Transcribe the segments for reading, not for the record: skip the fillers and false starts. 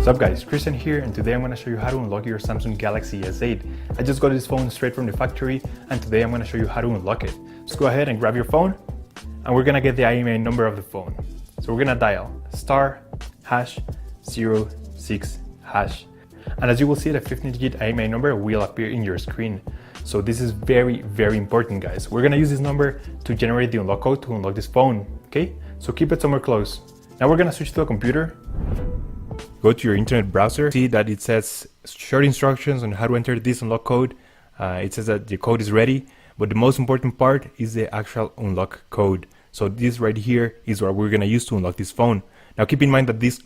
What's up guys, Christian here, and today I'm going to show you how to unlock your Samsung Galaxy S8. I just got this phone straight from the factory, and today I'm going to show you how to unlock it. Just go ahead and grab your phone, and we're going to get the IMEI number of the phone. So we're going to dial *#06#, and as you will see, the 15-digit IMEI number will appear in your screen. So this is very important, guys. We're going to use this number to generate the unlock code to unlock this phone, okay? So keep it somewhere close. Now we're going to switch to a computer. Go to your internet browser, see that it says short instructions on how to enter this unlock code. It says that the code is ready, but the most important part is the actual unlock code. So this right here is what we're gonna use to unlock this phone. Now keep in mind that this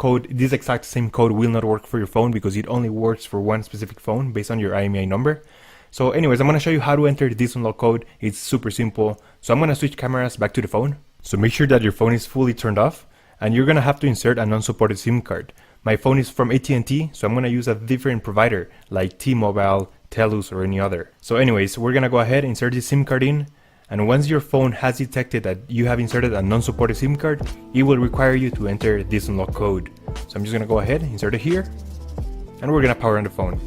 exact same code will not work for your phone because it only works for one specific phone based on your IMEI number. So anyways, I'm gonna show you how to enter this unlock code. It's super simple. So I'm gonna switch cameras back to the phone. So make sure that your phone is fully turned off, and you're gonna have to insert a non-supported SIM card. My phone is from AT&T, so I'm going to use a different provider like T-Mobile, Telus, or any other. So anyways, we're going to go ahead and insert this SIM card in, and once your phone has detected that you have inserted a non-supported SIM card, it will require you to enter this unlock code. So I'm just going to go ahead, insert it here, and we're going to power on the phone.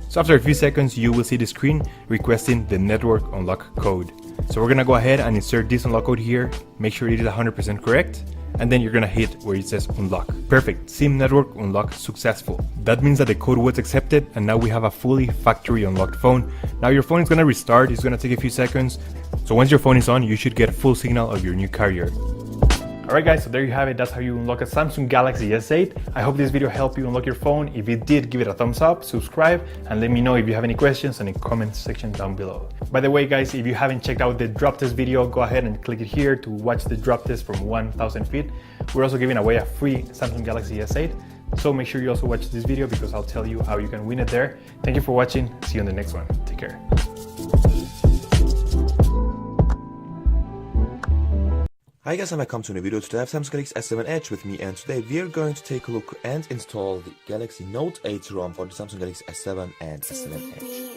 So after a few seconds, you will see the screen requesting the network unlock code. So we're going to go ahead and insert this unlock code here, make sure it is 100% correct, and then you're gonna hit where it says unlock. Perfect, SIM network unlock successful. That means that the code was accepted, and now we have a fully factory unlocked phone. Now your phone is gonna restart, it's gonna take a few seconds. So once your phone is on, you should get a full signal of your new carrier. Alright guys, so there you have it. That's how you unlock a Samsung Galaxy S8. I hope this video helped you unlock your phone. If it did, give it a thumbs up, subscribe, and let me know if you have any questions in the comment section down below. By the way guys, if you haven't checked out the drop test video, go ahead and click it here to watch the drop test from 1,000 feet. We're also giving away a free Samsung Galaxy S8. So make sure you also watch this video because I'll tell you how you can win it there. Thank you for watching. See you on the next one. Take care. Hi guys, and welcome to a new video. Today I have Samsung Galaxy S7 Edge with me, and today we are going to take a look and install the Galaxy Note 8 ROM for the Samsung Galaxy S7 and S7 Edge.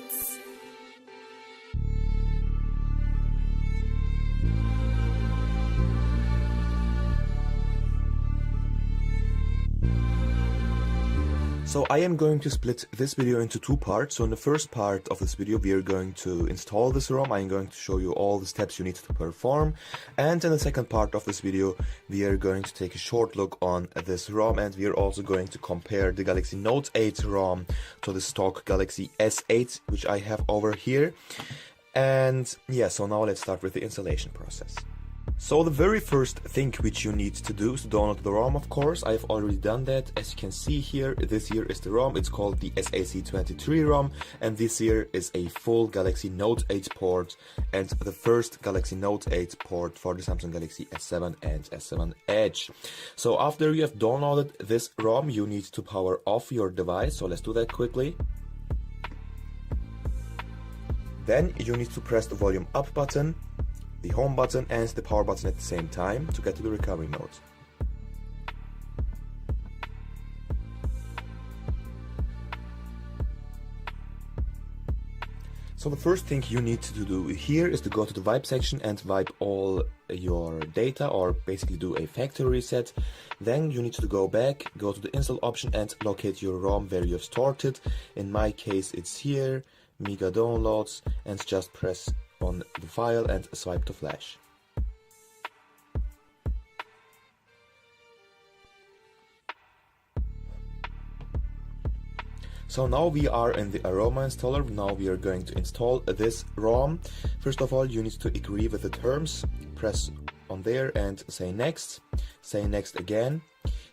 So I am going to split this video into two parts. So in the first part of this video we are going to install this ROM. I'm going to show you all the steps you need to perform, and in the second part of this video we are going to take a short look on this ROM, and we are also going to compare the Galaxy Note 8 ROM to the stock Galaxy S8 which I have over here. And yeah, so now let's start with the installation process. So the very first thing which you need to do is to download the ROM, of course. I've already done that. As you can see here, this here is the ROM. It's called the SAC23 ROM, and this here is a full Galaxy Note 8 port and the first Galaxy Note 8 port for the Samsung Galaxy S7 and S7 Edge. So after you have downloaded this ROM, you need to power off your device. So let's do that quickly. Then you need to press the volume up button, the home button, and the power button at the same time to get to the recovery mode. So the first thing you need to do here is to go to the wipe section and wipe all your data, or basically do a factory reset. Then you need to go back, go to the install option and locate your ROM where you've stored it. In my case it's here, Mega Downloads, and just press on the file and swipe to flash. So now we are in the Aroma installer. Now we are going to install this ROM. First of all, you need to agree with the terms. Press on there and say next. Say next again.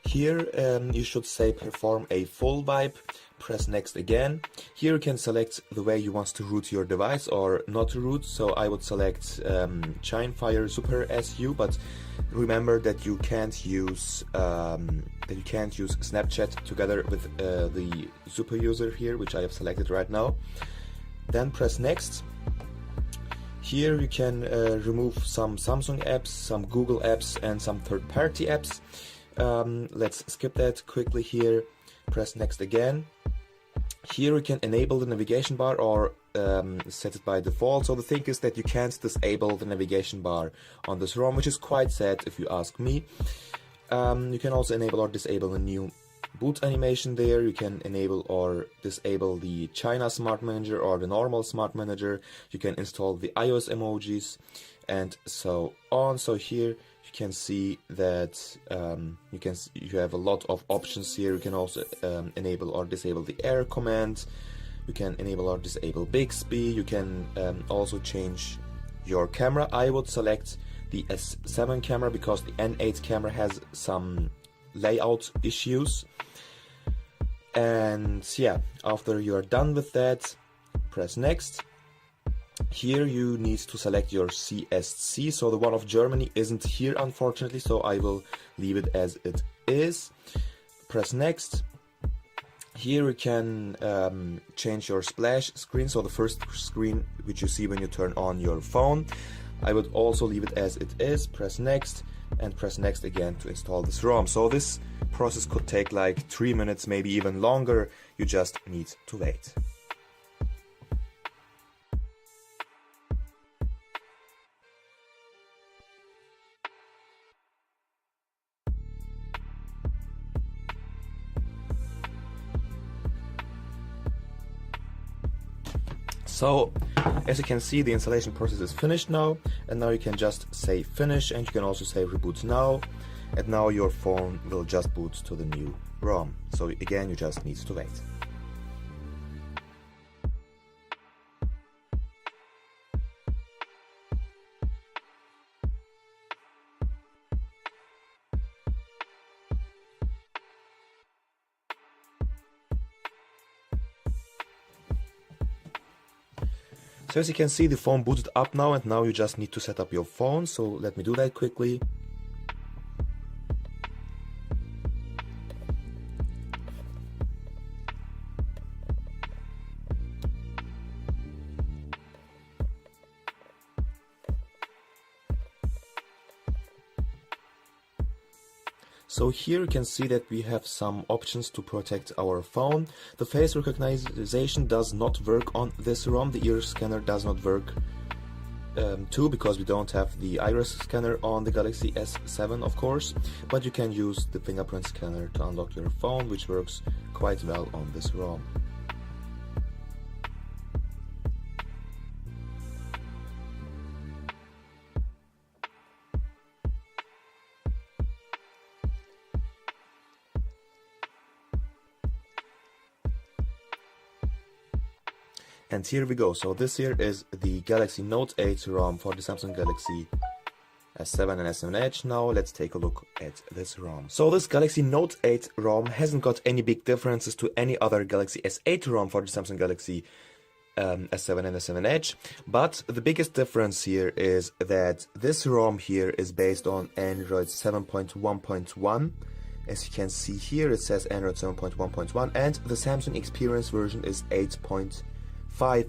Here you should say perform a full wipe. Press next again. Here you can select the way you want to root your device or not to root. So I would select Chinefire Super SU, but remember that you can't use Snapchat together with the Super user here, which I have selected right now. Then press next. Here you can remove some Samsung apps, some Google apps, and some third-party apps. Let's skip that quickly here. Press next again. Here you can enable the navigation bar or set it by default. So the thing is that you can't disable the navigation bar on this ROM, which is quite sad if you ask me. You can also enable or disable the new boot animation there. You can enable or disable the China Smart Manager or the normal Smart Manager. You can install the iOS emojis and so on. So here you can see that you have a lot of options here. You can also enable or disable the air command. You can enable or disable Bixby. You can also change your camera. I would select the S7 camera because the N8 camera has some layout issues. And yeah, after you are done with that, press next. Here you need to select your CSC, so the one of Germany isn't here unfortunately, so I will leave it as it is. Press next. Here you can change your splash screen, so the first screen which you see when you turn on your phone. I would also leave it as it is. Press next and press next again to install this ROM. So this process could take like 3 minutes, maybe even longer. You just need to wait. So, as you can see, the installation process is finished now, and now you can just say finish, and you can also say reboot now, and now your phone will just boot to the new ROM. So again, you just need to wait. So as you can see, the phone booted up now, and now you just need to set up your phone. So let me do that quickly. So here you can see that we have some options to protect our phone. The face recognition does not work on this ROM. The iris scanner does not work too, because we don't have the iris scanner on the Galaxy S7, of course. But you can use the fingerprint scanner to unlock your phone, which works quite well on this ROM. And here we go. So this here is the Galaxy Note 8 ROM for the Samsung Galaxy S7 and S7 Edge. Now let's take a look at this ROM. So this Galaxy Note 8 ROM hasn't got any big differences to any other Galaxy S8 ROM for the Samsung Galaxy S7 and S7 Edge. But the biggest difference here is that this ROM here is based on Android 7.1.1. As you can see here, it says Android 7.1.1, and the Samsung Experience version is 8.5,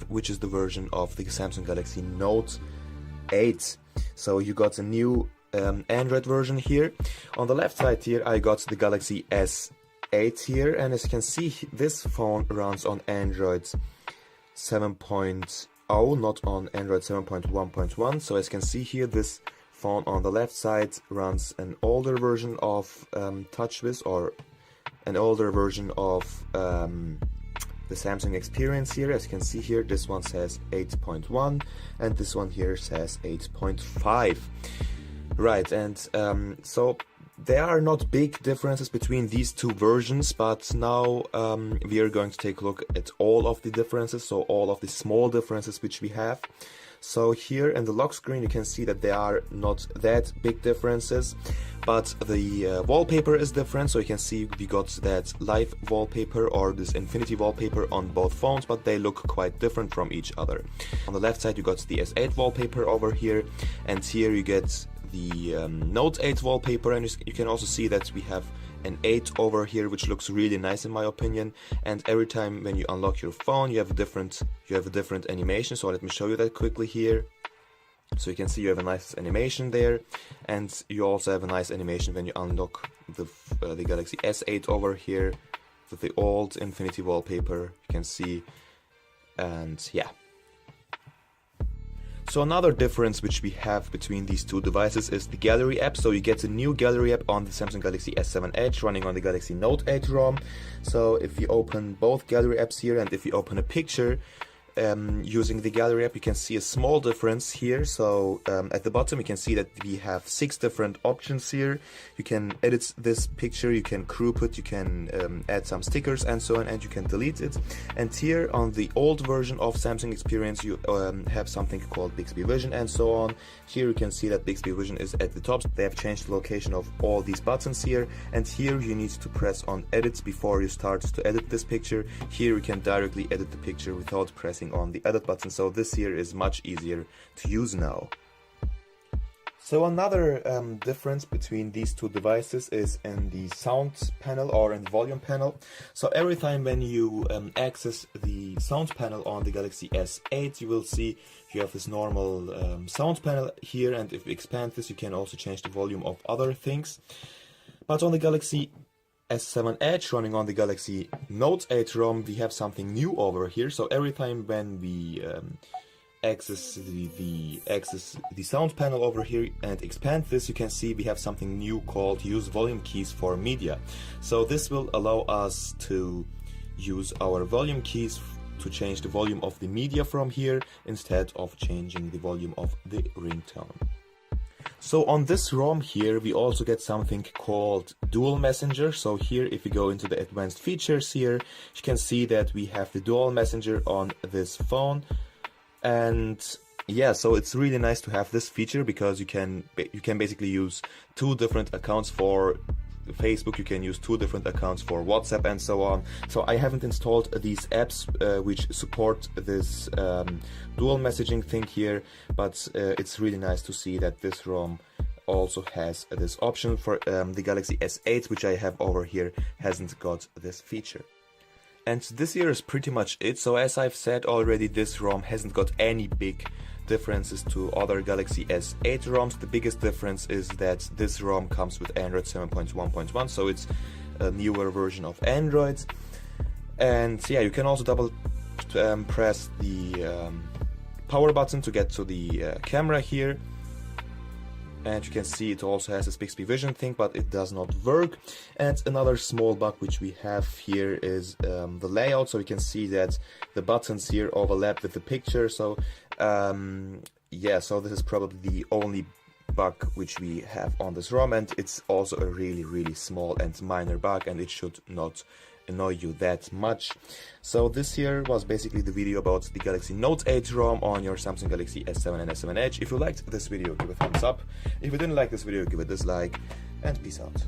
which is the version of the Samsung Galaxy Note 8. So you got a new Android version here. On the left side here, I got the Galaxy S8 here, and as you can see, this phone runs on Android 7.0, not on Android 7.1.1. So as you can see here, this phone on the left side runs an older version of TouchWiz, or an older version of the Samsung Experience here. As you can see here, this one says 8.1 and this one here says 8.5. Right, and so there are not big differences between these two versions, but now we are going to take a look at all of the differences, so all of the small differences which we have. So here in the lock screen you can see that there are not that big differences, but the wallpaper is different. So you can see we got that live wallpaper or this infinity wallpaper on both phones, but they look quite different from each other. On the left side you got the S8 wallpaper over here, and here you get the Note 8 wallpaper, and you can also see that we have an 8 over here, which looks really nice in my opinion. And every time when you unlock your phone, you have a different animation. So let me show you that quickly here. So you can see you have a nice animation there, and you also have a nice animation when you unlock the Galaxy S8 over here with the old infinity wallpaper. You can see, and yeah. So another difference which we have between these two devices is the gallery app. So you get a new gallery app on the Samsung Galaxy S7 Edge running on the Galaxy Note 8 ROM. So if you open both gallery apps here, and if you open a picture using the gallery app, you can see a small difference here. So at the bottom you can see that we have 6 different options here. You can edit this picture, you can group it, you can add some stickers and so on, and you can delete it. And here on the old version of Samsung Experience you have something called Bixby Vision and so on. Here you can see that Bixby Vision is at the top. They have changed the location of all these buttons here, and here you need to press on edit before you start to edit this picture. Here you can directly edit the picture without pressing on the edit button, so this here is much easier to use now. So another difference between these two devices is in the sound panel or in the volume panel. So every time when you access the sound panel on the Galaxy S8, you will see you have this normal sound panel here, and if you expand this you can also change the volume of other things. But on the Galaxy S7 Edge running on the Galaxy Note 8 ROM, we have something new over here. So every time when we access the sound panel over here and expand this, you can see we have something new called use volume keys for media. So this will allow us to use our volume keys to change the volume of the media from here instead of changing the volume of the ringtone. So on this ROM here we also get something called dual messenger. So here if you go into the advanced features here, you can see that we have the dual messenger on this phone. And yeah, so it's really nice to have this feature because you can basically use 2 different accounts for Facebook, you can use 2 different accounts for WhatsApp and so on. So I haven't installed these apps which support this dual messaging thing here, but it's really nice to see that this ROM also has this option. For the Galaxy S8, which I have over here, hasn't got this feature. And this here is pretty much it. So as I've said already, this ROM hasn't got any big differences to other Galaxy S8 ROMs. The biggest difference is that this ROM comes with Android 7.1.1, so it's a newer version of Android. And yeah, you can also double press the power button to get to the camera here. And you can see it also has this Bixby Vision thing, but it does not work. And another small bug which we have here is the layout. So you can see that the buttons here overlap with the picture. So yeah, so this is probably the only bug which we have on this ROM, and it's also a really small and minor bug, and it should not annoy you that much. So this here was basically the video about the Galaxy Note 8 ROM on your Samsung Galaxy S7 and S7 Edge. If you liked this video, give it a thumbs up. If you didn't like this video, give it a dislike, and peace out.